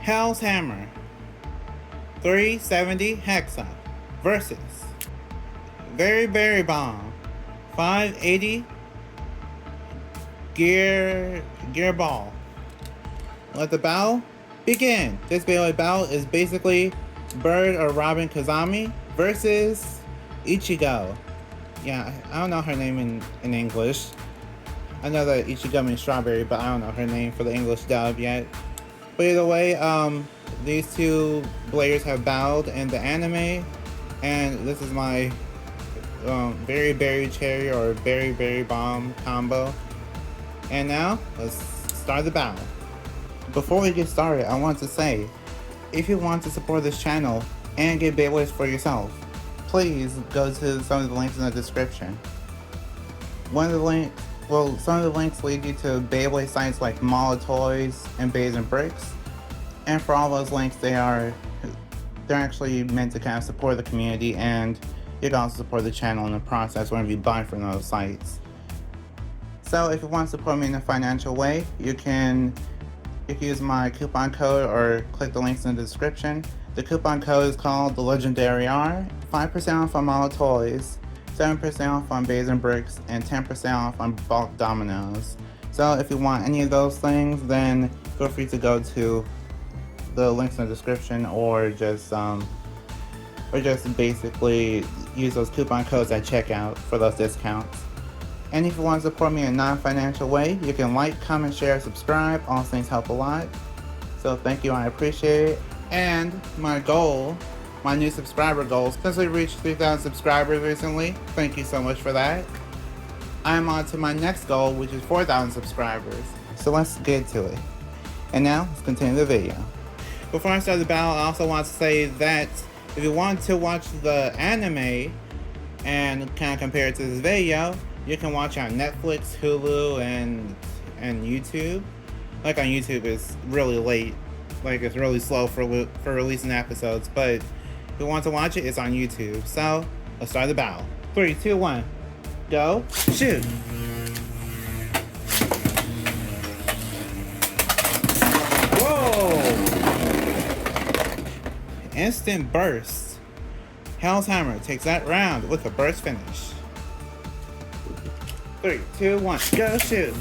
Hell's Hammer 370 Hexa versus Very Bomb 580 Gear Ball. Let the battle begin. This Beyblade battle is basically Bird or Robin Kazami versus Ichi-Go. Yeah, I don't know her name in English. I know that Ichi-Go means strawberry, but I don't know her name for the English dub yet. But either way, these two players have battled in the anime, and this is my Very Berry Cherry or Berry Bomb combo. And now, let's start the battle. Before we get started, I want to say, if you want to support this channel and get Beyblades for yourself, please go to some of the links in the description. Some of the links lead you to Beyblade sites like Mall of Toys and Bays and Bricks. And for all those links, they're actually meant to kind of support the community, and you can also support the channel in the process whenever you buy from those sites. So if you want to support me in a financial way, you can use my coupon code or click the links in the description. The coupon code is called the Legendary R. 5% off on Mall of Toys, 7% off on Bays and Bricks, and 10% off on bulk dominoes. So if you want any of those things, then feel free to go to the links in the description, or just basically use those coupon codes at checkout for those discounts. And if you want to support me in a non-financial way, you can like, comment, share, subscribe. All things help a lot. So thank you, I appreciate it. And my new subscriber goal, since we reached 3,000 subscribers recently, thank you so much for that. I'm on to my next goal, which is 4,000 subscribers. So let's get to it. And now, let's continue the video. Before I start the battle, I also want to say that if you want to watch the anime and kind of compare it to this video, you can watch on Netflix, Hulu, and YouTube. Like on YouTube, it's really late. Like it's really slow for releasing episodes. But if you want to watch it, it's on YouTube. So let's start the battle. 3, 2, 1, go, shoot! Whoa! Instant burst. Hell's Hammer takes that round with a burst finish. 3, 2, 1, go shoot!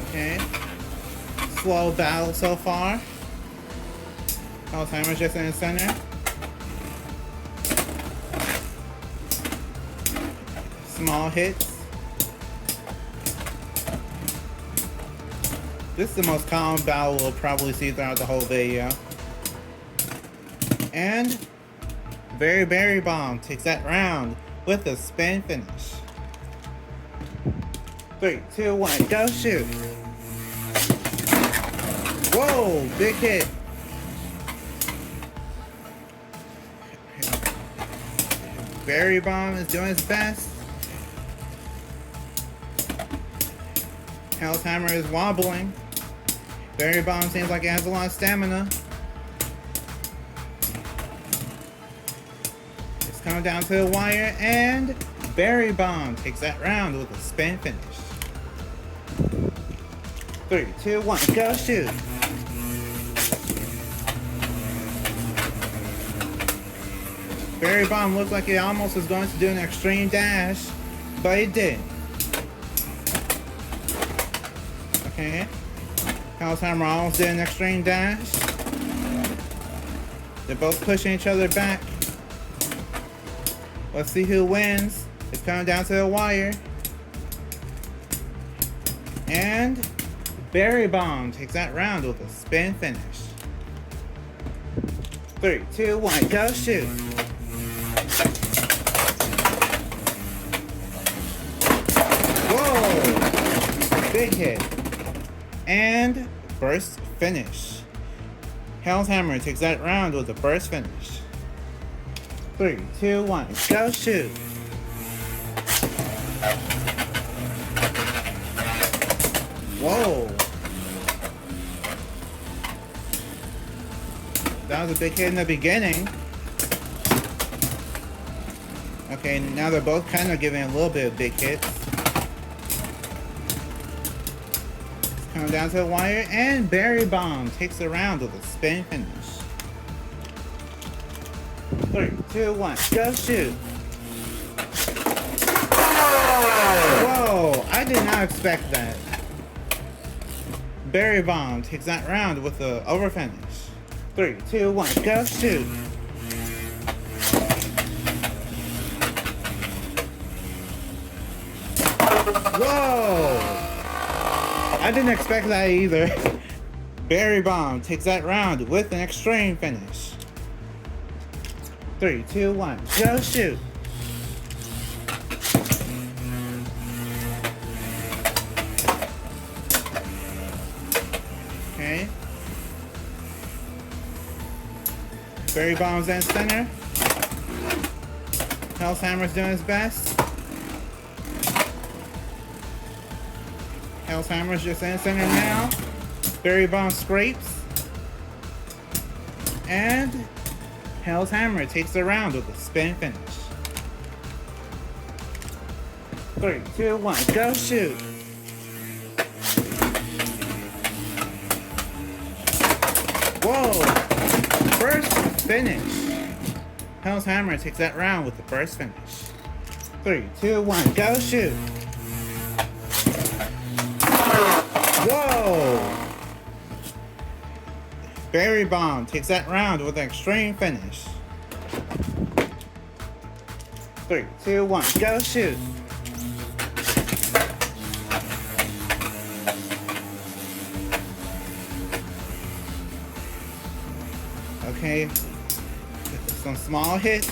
Okay. Slow battle so far. Hell's Hammer's just in the center. Small hits. This is the most common battle we'll probably see throughout the whole video. And Very Bomb takes that round with a spin finish. 3, 2, 1, go shoot! Whoa, big hit! Very Bomb is doing his best. Hell's Hammer is wobbling. Very Bomb seems like it has a lot of stamina. It's coming down to the wire, and Very Bomb takes that round with a spin finish. 3, 2, 1, go shoot! Very Bomb looked like it almost was going to do an extreme dash, but it didn't. Okay. Hell's Hammer almost did an extreme dash. They're both pushing each other back. Let's see who wins. It's coming down to the wire. And Very Bomb takes that round with a spin finish. 3, 2, 1, go shoot! Whoa! Big hit. And burst finish. Hell's Hammer takes that round with a burst finish. 3, 2, 1, go shoot! Whoa! That was a big hit in the beginning. Okay, now they're both kind of giving a little bit of big hits. Come down to the wire, and Berry Bomb takes the round with a spin finish. 3, 2, 1, go shoot! Whoa, I did not expect that. Berry Bomb takes that round with the over finish. 3, 2, 1, go shoot! Whoa! I didn't expect that either. Berry Bomb takes that round with an extreme finish. 3, 2, 1, go shoot! Okay. Berry Bomb's in center. Hell's Hammer's doing his best. Hell's Hammer's just in center now. Berry Bomb scrapes. And Hell's Hammer takes the round with a spin finish. 3, 2, 1, go shoot! Whoa! First finish. Hell's Hammer takes that round with the first finish. 3, 2, 1, go shoot! Whoa! Berry Bomb takes that round with an extreme finish. 3, 2, 1, go shoot! Okay, some small hits.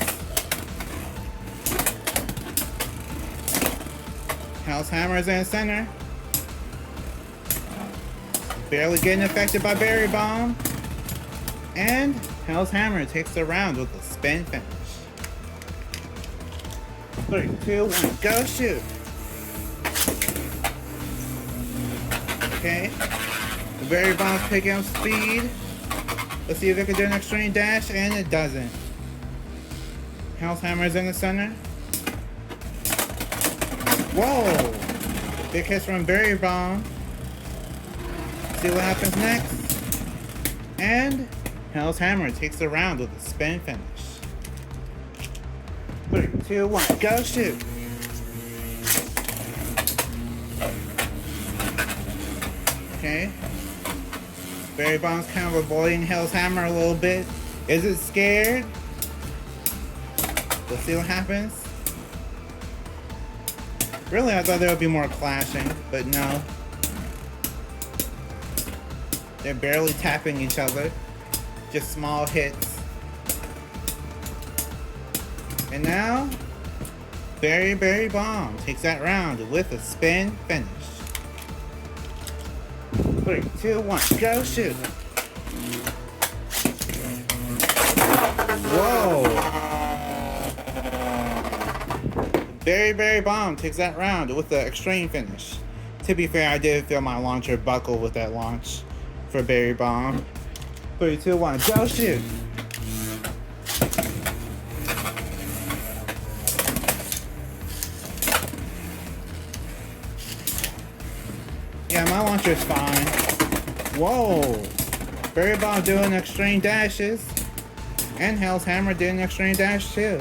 Hell's Hammer's in center. Barely getting affected by Berry Bomb. And Hell's Hammer takes the round with a spin finish. 3, 2, 1, go shoot! Okay, the Berry Bomb's picking up speed. Let's see if it can do an extreme dash, and it doesn't. Hell's Hammer's in the center. Whoa! Big hits from Berry Bomb. See what happens next. And Hell's Hammer takes the round with a spin finish. 3, 2, 1, go shoot! Okay. Berry Bomb's kind of avoiding Hell's Hammer a little bit. Is it scared? Let's see what happens. Really, I thought there would be more clashing, but no. They're barely tapping each other. Just small hits. And now, Berry Bomb takes that round with a spin finish. 3, 2, 1, go shoot! Whoa! Berry Bomb takes that round with the extreme finish. To be fair, I did feel my launcher buckle with that launch for Berry Bomb. 3, 2, 1, go shoot! Yeah, my launcher's fine. Whoa! Berry Bomb doing extreme dashes. And Hell's Hammer did an extreme dash too.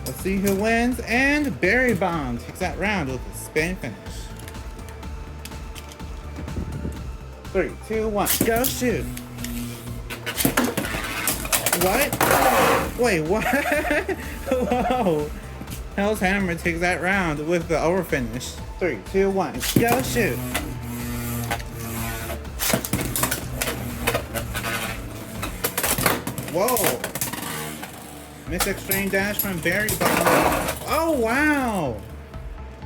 Let's see who wins. And Berry Bomb takes that round with a spin finish. 3, 2, 1, go shoot! What? Wait, what? Whoa! Hell's Hammer takes that round with the over finish. 3, 2, 1, go shoot! Whoa! Missed extreme dash from Berry Bomb. Oh wow!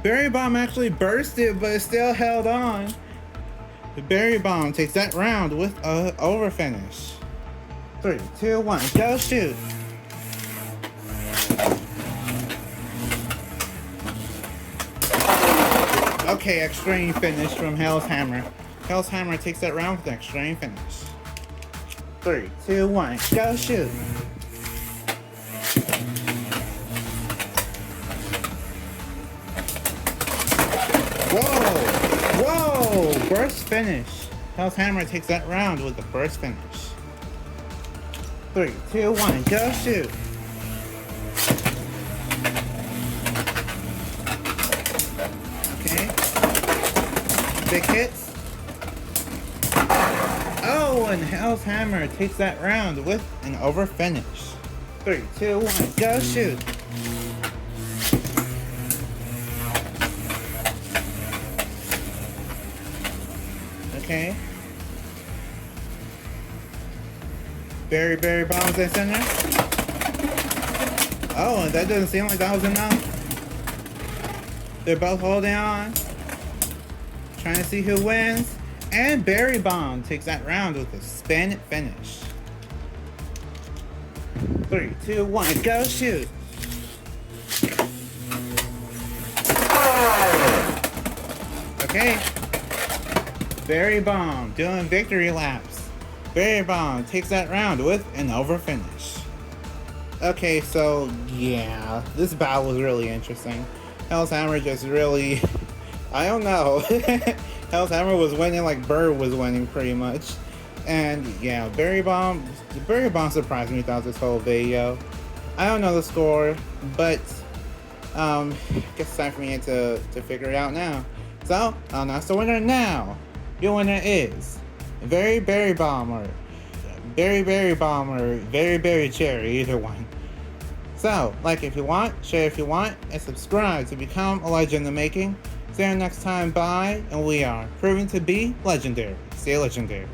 Berry Bomb actually bursted, but it still held on. The Berry Bomb takes that round with a over finish. 3, 2, 1, go shoot! Okay, extreme finish from Hell's Hammer. Hell's Hammer takes that round with an extreme finish. 3, 2, 1, go shoot! Whoa! Whoa! first finish. Hell's Hammer takes that round with the first finish. 3, 2, 1, go shoot. Okay. Big hits. Oh, and Hell's Hammer takes that round with an over finish. 3, 2, 1, go shoot. Okay. Berry bombs in center. Oh, and that doesn't seem like that was enough. They're both holding on. Trying to see who wins. And Berry Bomb takes that round with a spin finish. 3, 2, 1, go shoot. Okay. Berry Bomb doing victory laps. Berry Bomb takes that round with an over finish. Okay, so yeah, this battle was really interesting. Hell's Hammer just really, I don't know. Hell's Hammer was winning like Bird was winning pretty much. And yeah, Berry Bomb surprised me throughout this whole video. I don't know the score, but I guess it's time for me to figure it out now. So, I'll announce the winner now. Your winner is Berry Bomb or Berry Bomb or Berry Cherry, either one. So, like if you want, share if you want, and subscribe to become a legend in the making. See you next time, bye, and we are proving to be legendary. Stay legendary.